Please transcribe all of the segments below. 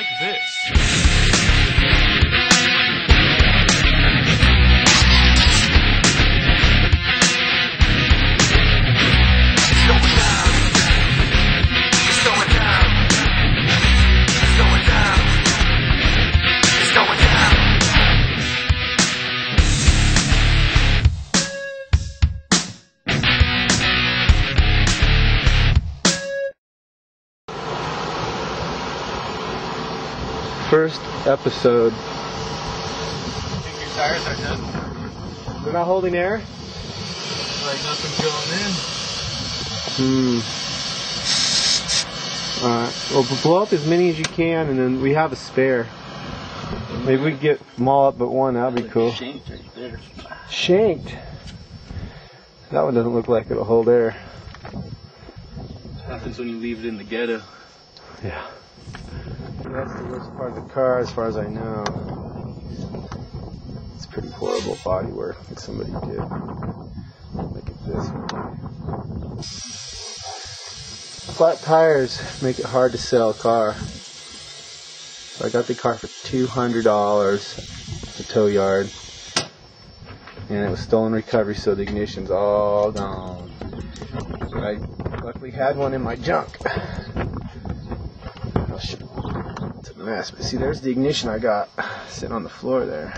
like this. First episode. Think your tires are done? They're not holding air? Like nothing's going in? Alright, well blow up as many as you can and then we have a spare. Maybe we can get them all up but one, that'd be cool. Shanked right there. Shanked? That one doesn't look like it'll hold air. Happens when you leave it in the ghetto. Yeah. That's the worst part of the car as far as I know. It's pretty horrible body work that somebody did. Look at this one. Flat tires make it hard to sell a car. So I got the car for $200 at the tow yard. And it was stolen recovery, so the ignition's all gone. But I luckily had one in my junk. It's a mess, but see, there's the ignition I got sitting on the floor there.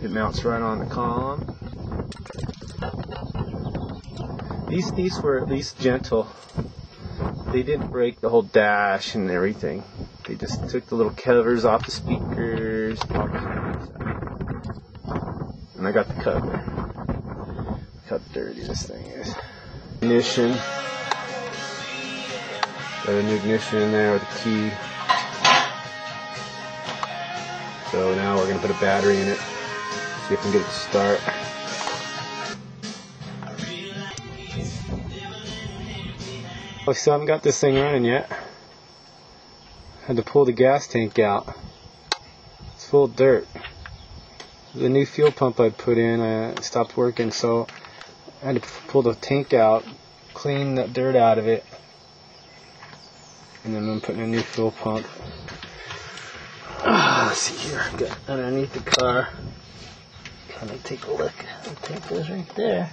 It mounts right on the column. These were at least gentle. They didn't break the whole dash and everything. They just took the little covers off the speakers. And I got the cover. Look how dirty this thing is. Ignition. Got a new ignition in there with a key. So now we're going to put a battery in it. See if we can get it to start. Oh, so I haven't got this thing running yet. Had to pull the gas tank out. It's full of dirt. The new fuel pump I put in stopped working, so I had to pull the tank out, clean that dirt out of it, and then I'm putting a new fuel pump. Let's see here, I've got underneath the car. Kind of take a look. The tank goes right there.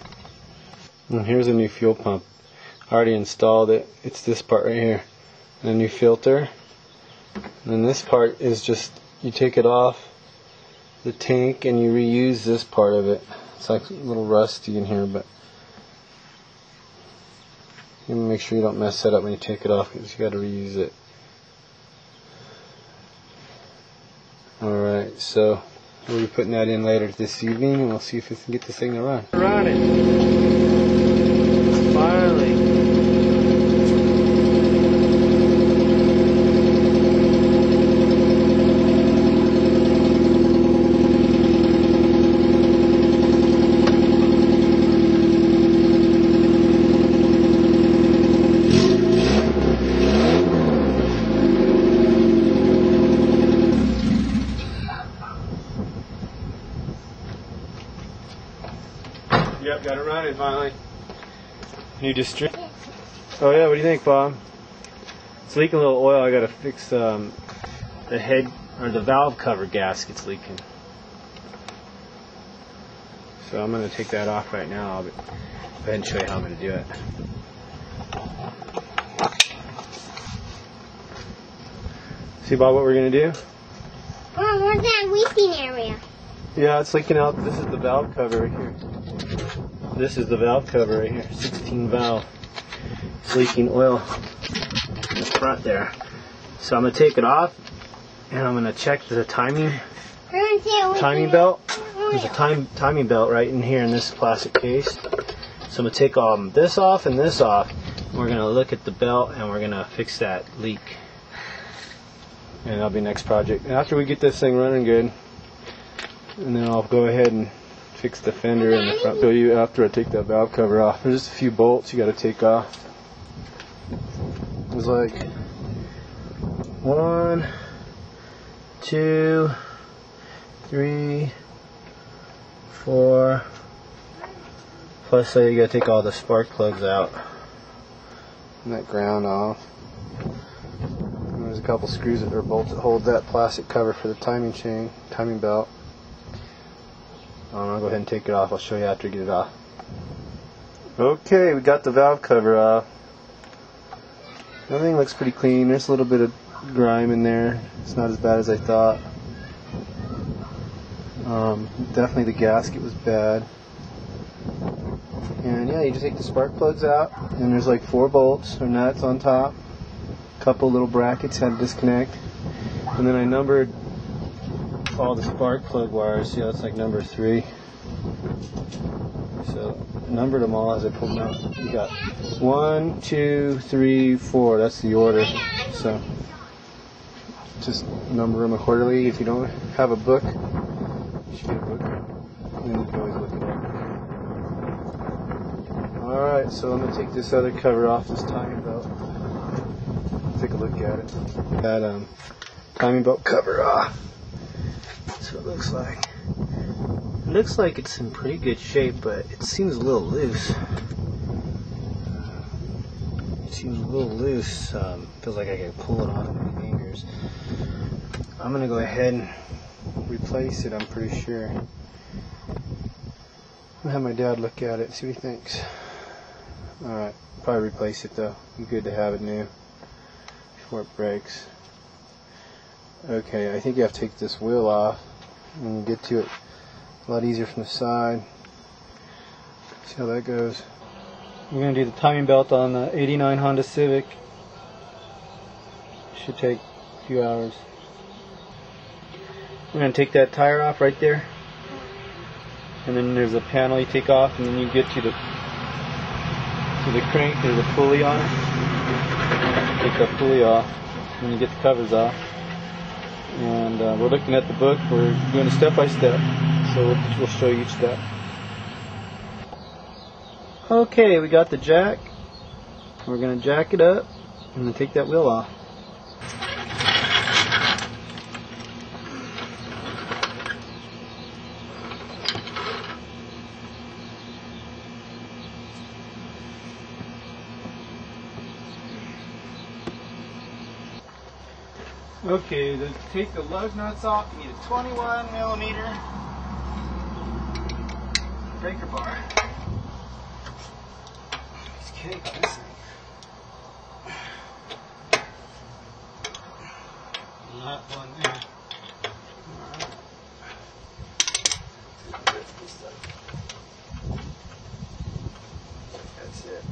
And here's a new fuel pump. I already installed it. It's this part right here. And a new filter. And then this part is just, you take it off the tank and you reuse this part of it. It's like a little rusty in here, but you make sure you don't mess that up when you take it off because you got to reuse it. Alright, so we'll be putting that in later this evening and we'll see if we can get this thing to run. Running. Finally. Yep, got it running finally. New district. Oh yeah, what do you think, Bob? It's leaking a little oil. I gotta fix the head or the valve cover gasket's leaking. So I'm gonna take that off right now. I'll go ahead and show you how I'm gonna do it. See, Bob, what we're gonna do? Oh, where's that leaking area? Yeah, it's leaking out. This is the valve cover right here. This is the valve cover right here. 16 valve. It's leaking oil in the front there. So I'm going to take it off and I'm going to check the timing belt. There's a timing belt right in here in this plastic case. So I'm going to take this off and this off. We're going to look at the belt and we're going to fix that leak. And that'll be next project. And after we get this thing running good, and then I'll go ahead and fix the fender in the front. So after I take that valve cover off, there's just a few bolts you got to take off. There's like 1, 2, 3, 4. Plus, you got to take all the spark plugs out and that ground off. And there's a couple screws or bolts that hold that plastic cover for the timing belt. I'll go ahead and take it off. I'll show you after I get it off. Okay, we got the valve cover off. Everything looks pretty clean. There's a little bit of grime in there. It's not as bad as I thought. Definitely the gasket was bad. And yeah, you just take the spark plugs out, and there's like 4 bolts or nuts on top. A couple little brackets had to disconnect. And then I numbered all the spark plug wires. See how it's like number 3. So I numbered them all as I pulled them out. You got 1, 2, 3, 4. That's the order. So just number them accordingly. If you don't have a book, you should get a book. And then you can always look it up. Alright, so I'm going to take this other cover off this timing belt. Take a look at it. That timing belt cover off. That's what it looks like. It looks like it's in pretty good shape, but it seems a little loose. Feels like I can pull it off with my fingers. I'm going to go ahead and replace it, I'm pretty sure. I'll have my dad look at it, see what he thinks. Alright, probably replace it though. Be good to have it new before it breaks. Okay, I think you have to take this wheel off and you get to it a lot easier from the side. See how that goes. We're going to do the timing belt on the 89 Honda Civic. Should take a few hours. We're going to take that tire off right there. And then there's a panel you take off, and then you get to the crank. There's a pulley on it. Take that pulley off, and you get the covers off. And we're looking at the book. We're doing it step by step, so we'll show you each step. Okay, we got the jack. We're going to jack it up and then take that wheel off. Okay, to take the lug nuts off, you need a 21mm breaker bar. It's cake on this thing. Not one there. Alright. That's it.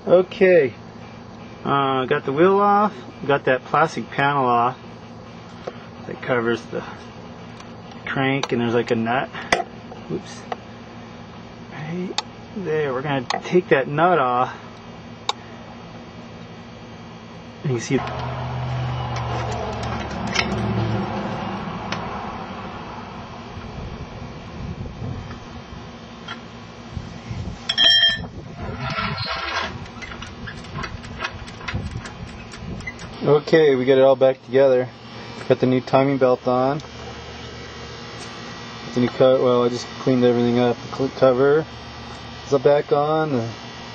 Okay, got the wheel off, got that plastic panel off that covers the crank, and there's like a nut. Oops. Right there, we're going to take that nut off. And you can see okay, we got it all back together. Got the new timing belt on. The new well, I just cleaned everything up. The cover is back on. The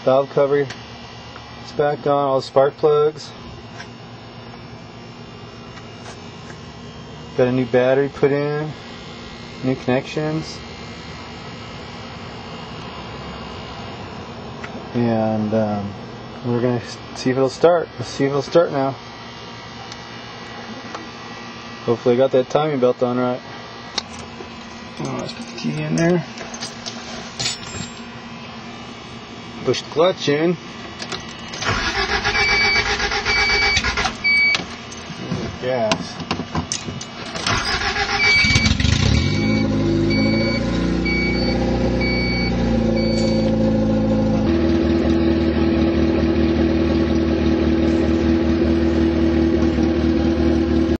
valve cover is back on. All the spark plugs. Got a new battery put in. New connections. And we're gonna see if it'll start. Let's see if it'll start now. Hopefully I got that timing belt on right. Oh, let's put the key in there. Push the clutch in. Gas.